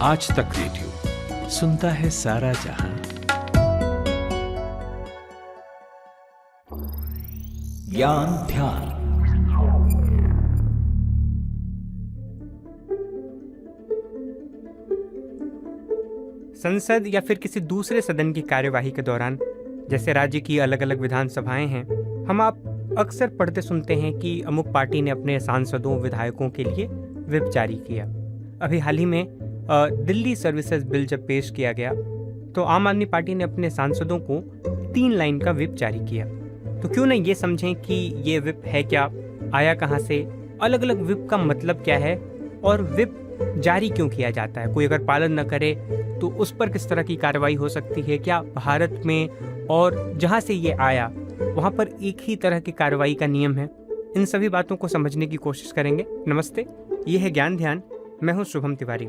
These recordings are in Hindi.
आज तक रेडियो सुनता है सारा जहां। ज्ञान ध्यान। संसद या फिर किसी दूसरे सदन की कार्यवाही के दौरान, जैसे राज्य की अलग अलग विधानसभाएं हैं, हम आप अक्सर पढ़ते सुनते हैं कि अमुक पार्टी ने अपने सांसदों विधायकों के लिए व्हिप जारी किया। अभी हाल ही में दिल्ली सर्विसेज बिल जब पेश किया गया तो आम आदमी पार्टी ने अपने सांसदों को 3 लाइन का व्हिप जारी किया। तो क्यों ना ये समझें कि ये व्हिप है क्या, आया कहाँ से, अलग अलग व्हिप का मतलब क्या है और व्हिप जारी क्यों किया जाता है, कोई अगर पालन न करे तो उस पर किस तरह की कार्रवाई हो सकती है, क्या भारत में और जहाँ से ये आया वहाँ पर एक ही तरह की कार्रवाई का नियम है। इन सभी बातों को समझने की कोशिश करेंगे। नमस्ते, ये है ज्ञान ध्यान। मैं हूँ शुभम तिवारी।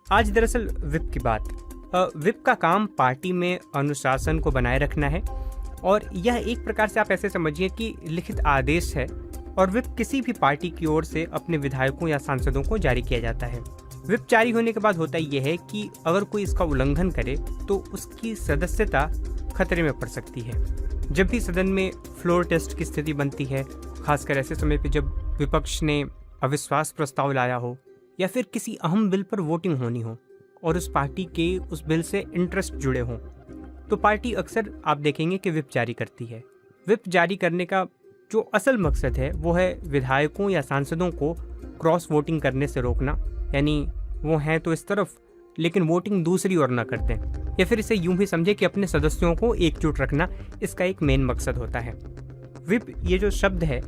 आज दरअसल व्हिप की बात। व्हिप का काम पार्टी में अनुशासन को बनाए रखना है और यह एक प्रकार से आप ऐसे समझिए कि लिखित आदेश है और व्हिप किसी भी पार्टी की ओर से अपने विधायकों या सांसदों को जारी किया जाता है। व्हिप जारी होने के बाद होता यह है कि अगर कोई इसका उल्लंघन करे तो उसकी सदस्यता खतरे में पड़ सकती है। जब भी सदन में फ्लोर टेस्ट की स्थिति बनती है, खासकर ऐसे समय पे जब विपक्ष ने अविश्वास प्रस्ताव लाया हो या फिर किसी अहम बिल पर वोटिंग होनी हो और उस पार्टी के उस बिल से इंटरेस्ट जुड़े हों, तो पार्टी अक्सर आप देखेंगे कि व्हिप जारी करती है। व्हिप जारी करने का जो असल मकसद है वो है विधायकों या सांसदों को क्रॉस वोटिंग करने से रोकना, यानी वो हैं तो इस तरफ लेकिन वोटिंग दूसरी ओर ना करते, या फिर इसे यूं भी समझे कि अपने सदस्यों को एकजुट रखना इसका एक मेन मकसद होता है। व्हिप ये जो शब्द है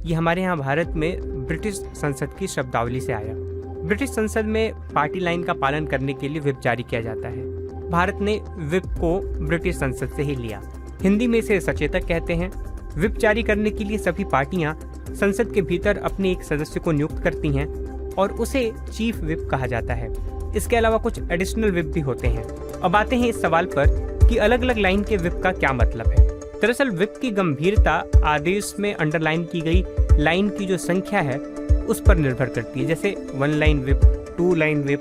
ये हमारे यहाँ भारत में ब्रिटिश संसद की शब्दावली से आया। ब्रिटिश संसद में पार्टी लाइन का पालन करने के लिए व्हिप जारी किया जाता है। भारत ने व्हिप को ब्रिटिश संसद से ही लिया। हिंदी में इसे सचेतक कहते हैं। व्हिप जारी करने के लिए सभी पार्टियां संसद के भीतर अपने एक सदस्य को नियुक्त करती हैं और उसे चीफ व्हिप कहा जाता है। इसके अलावा कुछ एडिशनल व्हिप भी होते हैं। अब आते हैं इस सवाल पर कि अलग अलग लाइन के व्हिप का क्या मतलब है। दरअसल व्हिप की गंभीरता आदेश में अंडरलाइन की गई लाइन की जो संख्या है उस पर निर्भर करती है। जैसे 1 line whip, 2 line whip,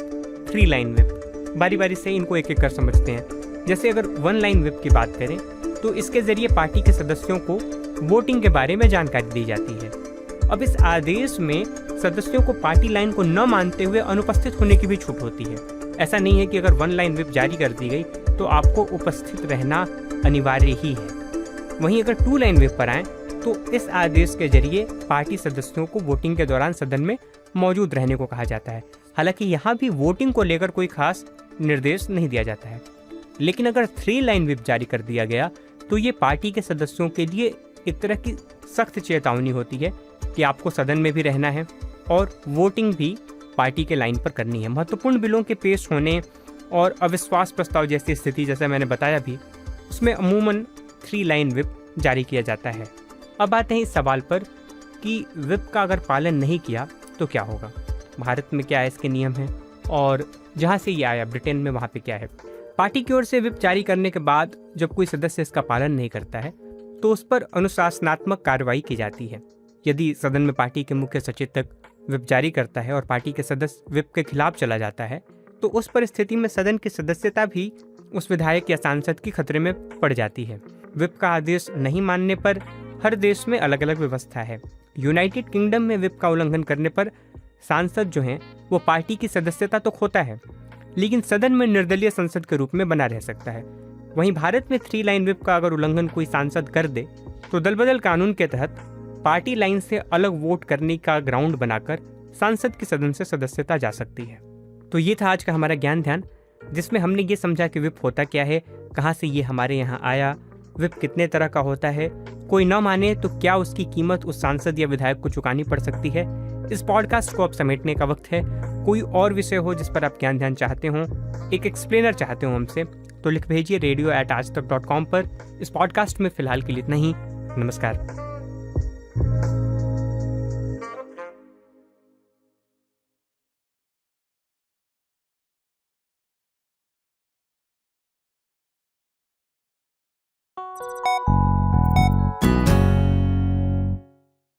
3 line whip. बारी बारी से इनको एक एक कर समझते हैं। जैसे अगर 1 लाइन व्हिप की बात करें तो इसके जरिए पार्टी के सदस्यों को वोटिंग के बारे में जानकारी दी जाती है। अब इस आदेश में सदस्यों को पार्टी लाइन को न मानते हुए अनुपस्थित होने की भी छूट होती है। ऐसा नहीं है कि अगर 1 लाइन व्हिप जारी कर दी गई तो आपको उपस्थित रहना अनिवार्य ही है। वहीं अगर 2 लाइन व्हिप पर आए तो इस आदेश के जरिए पार्टी सदस्यों को वोटिंग के दौरान सदन में मौजूद रहने को कहा जाता है। हालांकि यहाँ भी वोटिंग को लेकर कोई खास निर्देश नहीं दिया जाता है। लेकिन अगर 3 लाइन व्हिप जारी कर दिया गया तो ये पार्टी के सदस्यों के लिए एक तरह की सख्त चेतावनी होती है कि आपको सदन में भी रहना है और वोटिंग भी पार्टी के लाइन पर करनी है। महत्वपूर्ण बिलों के पेश होने और अविश्वास प्रस्ताव जैसी स्थिति, जैसे मैंने बताया भी, उसमें अमूमन 3 लाइन व्हिप जारी किया जाता है। अब आते हैं इस सवाल पर कि व्हिप का अगर पालन नहीं किया तो क्या होगा। भारत में क्या इसके नियम हैं और जहाँ से ये आया ब्रिटेन में वहाँ पे क्या है। पार्टी की ओर से व्हिप जारी करने के बाद जब कोई सदस्य इसका पालन नहीं करता है तो उस पर अनुशासनात्मक कार्रवाई की जाती है। यदि सदन में पार्टी के मुख्य सचेतक व्हिप जारी करता है और पार्टी के सदस्य व्हिप के खिलाफ चला जाता है तो उस परिस्थिति में सदन की सदस्यता भी उस विधायक या सांसद की खतरे में पड़ जाती है। व्हिप का आदेश नहीं मानने पर हर देश में अलग अलग व्यवस्था है। यूनाइटेड किंगडम में व्हिप का उल्लंघन करने पर सांसद जो हैं वो पार्टी की सदस्यता तो खोता है लेकिन सदन में निर्दलीय संसद के रूप में बना रह सकता है। वहीं भारत में 3 लाइन व्हिप का अगर उल्लंघन कोई सांसद कर दे तो दल बदल कानून के तहत पार्टी लाइन से अलग वोट करने का ग्राउंड बनाकर सांसद की सदन से सदस्यता जा सकती है। तो ये था आज का हमारा ज्ञान ध्यान, जिसमें हमने ये समझा कि व्हिप होता क्या है, कहाँ से ये हमारे यहाँ आया, व्हिप कितने तरह का होता है, कोई न माने तो क्या उसकी कीमत उस सांसद या विधायक को चुकानी पड़ सकती है। इस पॉडकास्ट को अब समेटने का वक्त है। कोई और विषय हो जिस पर आप ज्ञान ध्यान चाहते हो, एक एक्सप्लेनर चाहते हो हमसे, तो लिख भेजिए radio@aajtak.com पर। इस पॉडकास्ट में फिलहाल के लिए इतना ही। नमस्कार।